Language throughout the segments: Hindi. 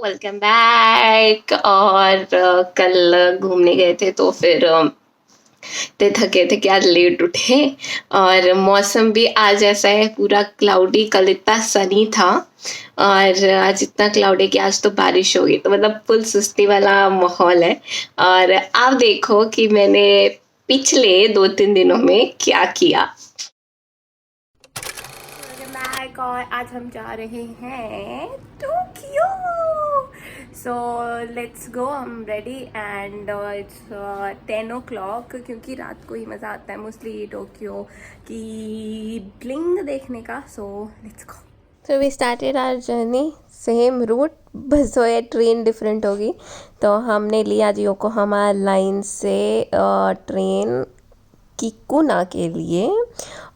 Welcome back. और कल घूमने गए थे तो फिर इतने थके थे कि आज लेट उठे। और मौसम भी आज ऐसा है पूरा क्लाउडी, कल इतना सनी था और आज इतना क्लाउडी कि आज तो बारिश होगी, तो मतलब फुल सुस्ती वाला माहौल है। और आप देखो कि मैंने पिछले 2-3 दिनों में क्या किया। बैक और आज हम जा रहे हैं Tokyo. So let's go, I am ready and it's 10 o'clock, क्योंकि रात को ही मज़ा आता है मोस्टली टोक्यो की ब्लिंग देखने का। So let's go. So we started our journey, same route, बस वो ये ट्रेन डिफरेंट होगी। तो हमने लिया आज योकोहामा लाइन से ट्रेन किकुना के लिए।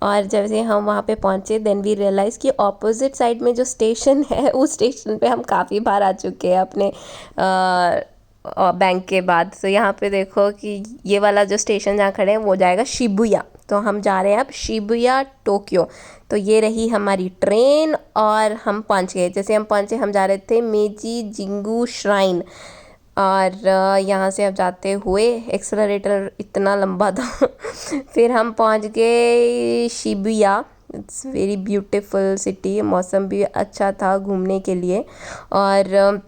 और जब से हम वहाँ पे पहुँचे देन वी रियलाइज़ कि ऑपोजिट साइड में जो स्टेशन है उस स्टेशन पे हम काफ़ी बार आ चुके हैं अपने बैंक के बाद। तो यहाँ पे देखो कि ये वाला जो स्टेशन जहाँ खड़े हैं वो जाएगा शिबुया। तो हम जा रहे हैं अब शिबुया टोक्यो। तो ये रही हमारी ट्रेन और हम पहुँच गए। जैसे हम पहुँचे, हम जा रहे थे मेजी जिंगू श्राइन। और यहाँ से अब जाते हुए एक्सेलरेटर इतना लंबा था फिर हम पहुँच गए Shibuya. It's very beautiful city, मौसम भी अच्छा था घूमने के लिए। और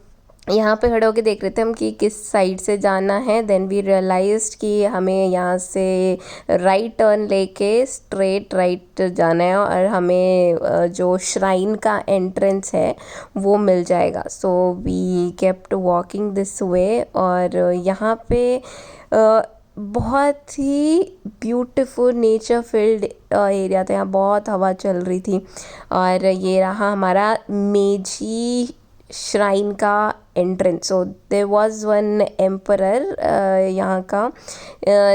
यहाँ पे खड़े होके देख रहे थे हम कि किस साइड से जाना है। देन वी रियलाइज्ड कि हमें यहाँ से राइट टर्न लेके स्ट्रेट राइट जाना है और हमें जो श्राइन का एंट्रेंस है वो मिल जाएगा। So we kept walking this way. और यहाँ पे बहुत ही ब्यूटीफुल नेचर फील्ड एरिया था। यहाँ बहुत हवा चल रही थी। और ये रहा हमारा मेजी श्राइन का entrance. So there was one emperor यहाँ का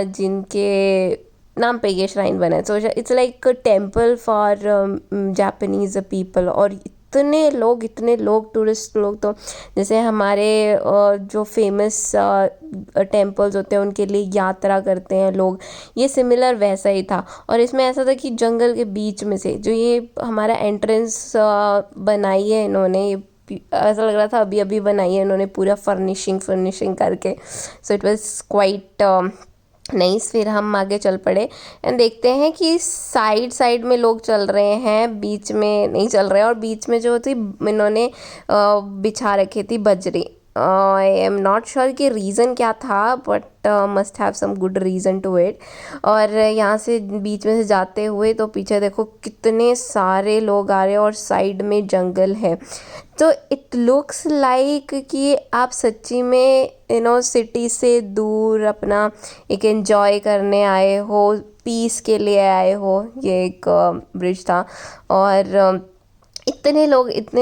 जिनके नाम पे ये श्राइन बना है। So it's like temple for Japanese people. और इतने लोग टूरिस्ट लोग, तो जैसे हमारे जो फेमस टेम्पल्स होते हैं उनके लिए यात्रा करते हैं लोग, ये सिमिलर वैसा ही था। और इसमें ऐसा था कि जंगल के बीच में से जो ये हमारा एंट्रेंस बनाई है इन्होंने, ऐसा लग रहा था अभी अभी बनाई है इन्होंने, पूरा फर्निशिंग करके। So it was quite nice. फिर हम आगे चल पड़े एंड देखते हैं कि साइड में लोग चल रहे हैं, बीच में नहीं चल रहे हैं। और बीच में जो थी इन्होंने बिछा रखी थी बजरी। आई एम नॉट श्योर कि रीज़न क्या था, but must have some good reason to it. और यहाँ से बीच में से जाते हुए तो पीछे देखो कितने सारे लोग आ रहे हैं और साइड में जंगल है। तो इट लुक्स लाइक कि आप सच्ची में सिटी से दूर अपना एक एंजॉय करने आए हो, पीस के लिए आए हो। ये एक ब्रिज था। और इतने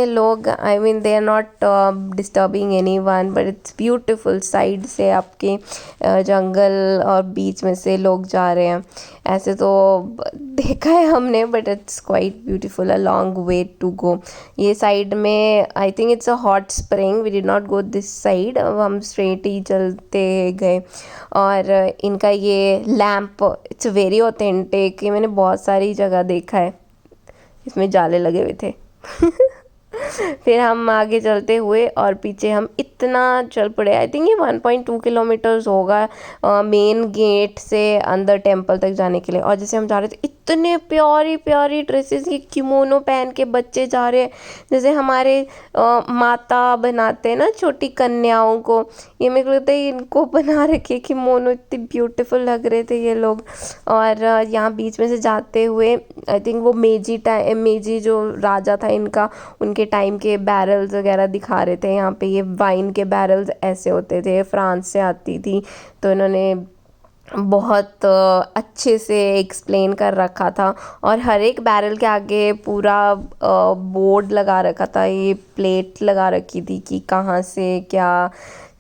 लोग, I mean they are not disturbing any one, but it's beautiful. Side से आपके जंगल और बीच में से लोग जा रहे हैं। ऐसे तो देखा है हमने, but it's quite beautiful, a long way to go. ये साइड में I think it's a hot spring, we did not go this side, अब हम स्ट्रेट ही चलते गए। और इनका ये लैम्प इट्स वेरी ऑथेंटिक, ये मैंने बहुत सारी जगह देखा है, इसमें जाले लगे हुए थे फिर हम आगे चलते हुए और पीछे हम इतना चल पड़े। आई थिंक ये 1.2 किलोमीटर्स होगा मेन गेट से अंदर टेम्पल तक जाने के लिए। और जैसे हम जा रहे थे इतने प्यारी ड्रेसेस, ये किमोनो पहन के बच्चे जा रहे हैं, जैसे हमारे माता बनाते हैं ना छोटी कन्याओं को, ये मेरे को लगता है इनको बना रखे किमोनो, इतनी ब्यूटीफुल लग रहे थे ये लोग। और यहाँ बीच में से जाते हुए आई थिंक वो मेजी जो राजा था इनका, उनके टाइम के बैरल्स वगैरह दिखा रहे थे। यहाँ पे ये वाइन के बैरल्स ऐसे होते थे, फ्रांस से आती थी। तो इन्होंने बहुत अच्छे से एक्सप्लेन कर रखा था। और हर एक बैरल के आगे पूरा बोर्ड लगा रखा था, ये प्लेट लगा रखी थी कि कहाँ से क्या।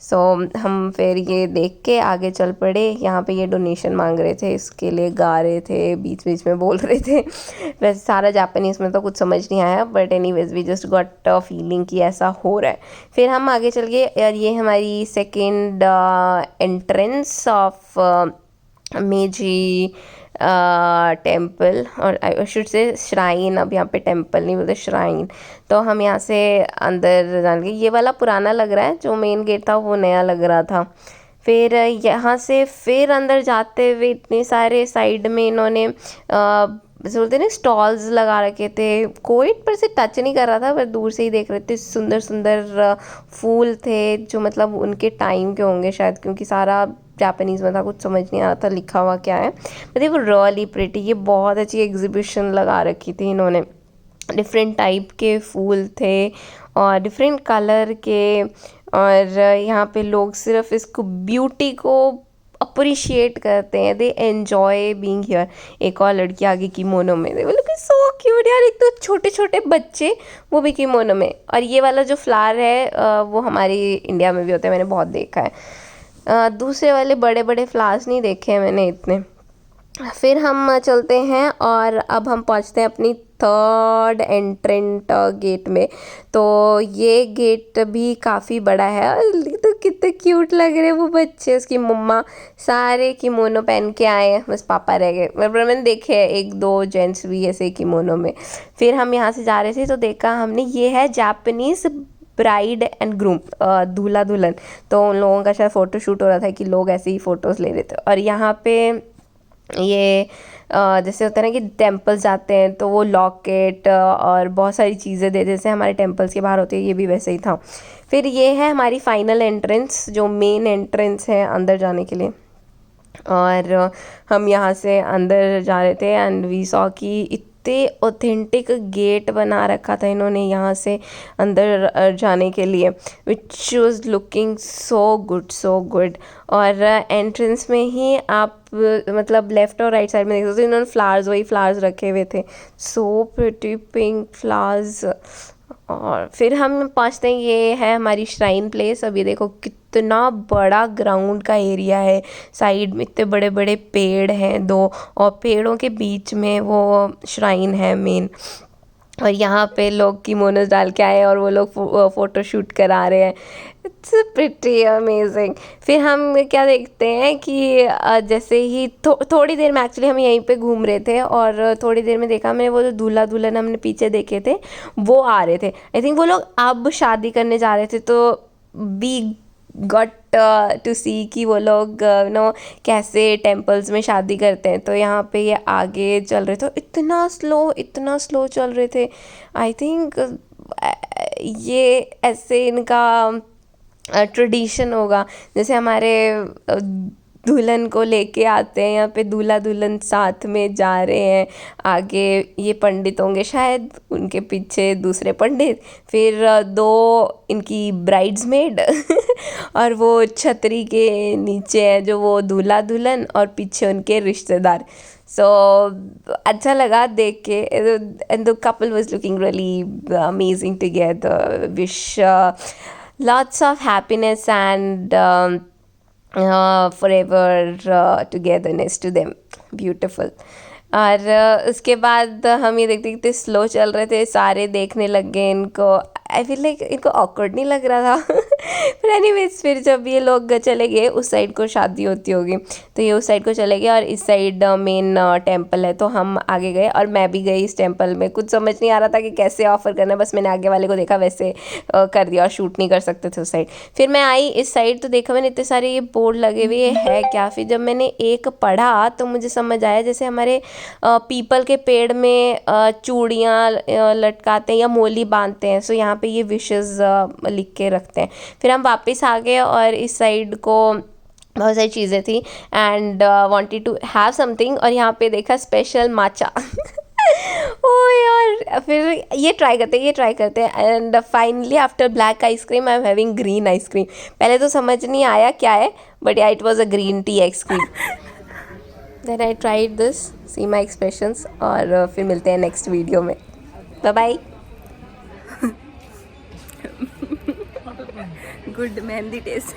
सो हम फिर ये देख के आगे चल पड़े। यहाँ पे ये डोनेशन मांग रहे थे, इसके लिए गा रहे थे, बीच बीच में बोल रहे थे। वैसे सारा जापानीज़ में तो कुछ समझ नहीं आया, but anyways we just got a feeling कि ऐसा हो रहा है। फिर हम आगे चल गए और ये हमारी सेकेंड एंट्रेंस ऑफ मेजी टेम्पल, और आई शुड से श्राइन, अब यहाँ पे टेम्पल नहीं बोलते, श्राइन। तो हम यहाँ से अंदर जाएंगे। ये वाला पुराना लग रहा है, जो मेन गेट था वो नया लग रहा था। फिर यहाँ से फिर अंदर जाते हुए इतने सारे साइड में इन्होंने जैसे बोलते ना स्टॉल्स लगा रखे थे। कोई पर से टच नहीं कर रहा था, पर दूर से ही देख रहे थे। सुंदर सुंदर फूल थे, जो मतलब उनके टाइम के होंगे शायद, क्योंकि सारा जापानीज़ में था, कुछ समझ नहीं आ रहा था लिखा हुआ क्या है। मतलब वो रियली प्रिटी, ये बहुत अच्छी एग्जीबिशन लगा रखी थी इन्होंने। डिफरेंट टाइप के फूल थे और डिफरेंट कलर के, और यहाँ पे लोग सिर्फ इसको ब्यूटी को अप्रिशिएट करते हैं। They enjoy being here. एक और लड़की आगे किमोनो में, दे लुक सो क्यूट यार। एक तो छोटे छोटे बच्चे, वो भी किमोनो में। और ये वाला जो फ्लावर है वो हमारी इंडिया में भी होता है, मैंने बहुत देखा है। दूसरे वाले बड़े बड़े फ्लावर्स नहीं देखे हैं मैंने इतने। फिर हम चलते हैं और अब हम पहुंचते हैं अपनी थर्ड एंट्रेंट गेट में। तो ये गेट भी काफ़ी बड़ा है, और तो कितने क्यूट लग रहे हैं वो बच्चे। उसकी मम्मा सारे किमोनो पहन के आए हैं, बस पापा रह गए। मतलब मैंने देखे हैं एक दो जेंट्स भी ऐसे किमोनो में। फिर हम यहाँ से जा रहे थे तो देखा हमने, ये है जापानीज़ ब्राइड एंड ग्रूम, दूल्हा दुल्हन। तो उन लोगों का शायद फ़ोटो शूट हो रहा था कि लोग ऐसे ही फ़ोटोज़ ले रहे थे। और यहाँ पे ये जैसे होता है ना कि टेम्पल्स जाते हैं तो वो लॉकेट और बहुत सारी चीज़ें दे, जैसे हमारे टेम्पल्स के बाहर होती है, ये भी वैसे ही था। फिर ये है हमारी फाइनल एंट्रेंस, जो मेन एंट्रेंस है अंदर जाने के लिए। और हम यहाँ से अंदर जा रहे थे एंड वी सॉ कि इतने ऑथेंटिक गेट बना रखा था इन्होंने यहाँ से अंदर जाने के लिए, which was looking so good so good. और एंट्रेंस में ही आप मतलब लेफ़्ट और राइट साइड में देख सकते हो, इन्होंने फ्लावर्स, वही फ्लावर्स रखे हुए थे, सो प्रिटी पिंक फ्लावर्स। और फिर हम पहुँचते हैं, ये है हमारी श्राइन प्लेस। अभी देखो कितना बड़ा ग्राउंड का एरिया है, साइड में इतने बड़े बड़े पेड़ हैं दो, और पेड़ों के बीच में वो श्राइन है मेन। और यहाँ पे लोग किमोनोस डाल के आए हैं और वो लोग फ़ोटो शूट करा रहे हैं। It's pretty amazing. फिर हम क्या देखते हैं कि जैसे ही थोड़ी देर में, एक्चुअली हम यहीं पे घूम रहे थे, और थोड़ी देर में देखा मैंने, वो जो दूल्हा दुल्हन हमने पीछे देखे थे वो आ रहे थे। आई थिंक वो लोग अब शादी करने जा रहे थे। तो वी गॉट टू सी कि वो लोग नो कैसे टेम्पल्स में शादी करते हैं। तो यहाँ पे ये आगे चल रहे थे, इतना स्लो चल रहे थे। आई थिंक ये ऐसे इनका ट्रेडिशन होगा, जैसे हमारे दुल्हन को लेके आते हैं यहाँ पे, दूल्हा दुल्हन साथ में जा रहे हैं। आगे ये पंडित होंगे शायद, उनके पीछे दूसरे पंडित, फिर दो इनकी ब्राइड्समेड और वो छतरी के नीचे है जो वो दूल्हा दुल्हन, और पीछे उनके रिश्तेदार। सो अच्छा लगा देख के, and the couple was looking really amazing together. Wish lots of happiness and forever togetherness to them. Beautiful. और उसके बाद हम ये देखते कितने स्लो चल रहे थे, सारे देखने लग गए इनको। आई फील लाइक इनको ऑकवर्ड नहीं लग रहा था पर एनीवेज, फिर जब ये लोग चले गए, उस साइड को शादी होती होगी तो ये उस साइड को चले गए, और इस साइड मेन टेम्पल है। तो हम आगे गए और मैं भी गई इस टेम्पल में। कुछ समझ नहीं आ रहा था कि कैसे ऑफ़र करना है, बस मैंने आगे वाले को देखा वैसे कर दिया, और शूट नहीं कर सकते थे उस साइड। फिर मैं आई इस साइड तो देखा मैंने इतने सारे ये बोर्ड लगे हुए है क्या। फिर जब मैंने एक पढ़ा तो मुझे समझ आया, जैसे हमारे पीपल के पेड़ में चूड़ियाँ लटकाते हैं या मोली बांधते हैं, सो यहाँ पे ये विशेस लिख के रखते हैं। फिर हम वापस आ गए और इस साइड को बहुत सारी चीज़ें थी and wanted to have something, और यहाँ पे देखा स्पेशल माचा ओ यार, फिर ये ट्राई करते हैं and finally after black ice cream I am having green ice cream. पहले तो समझ नहीं आया क्या है, but yeah it was a green tea ice cream. Then I tried this, see my expressions, और फिर मिलते हैं नेक्स्ट वीडियो में। Bye bye. Good mehndi test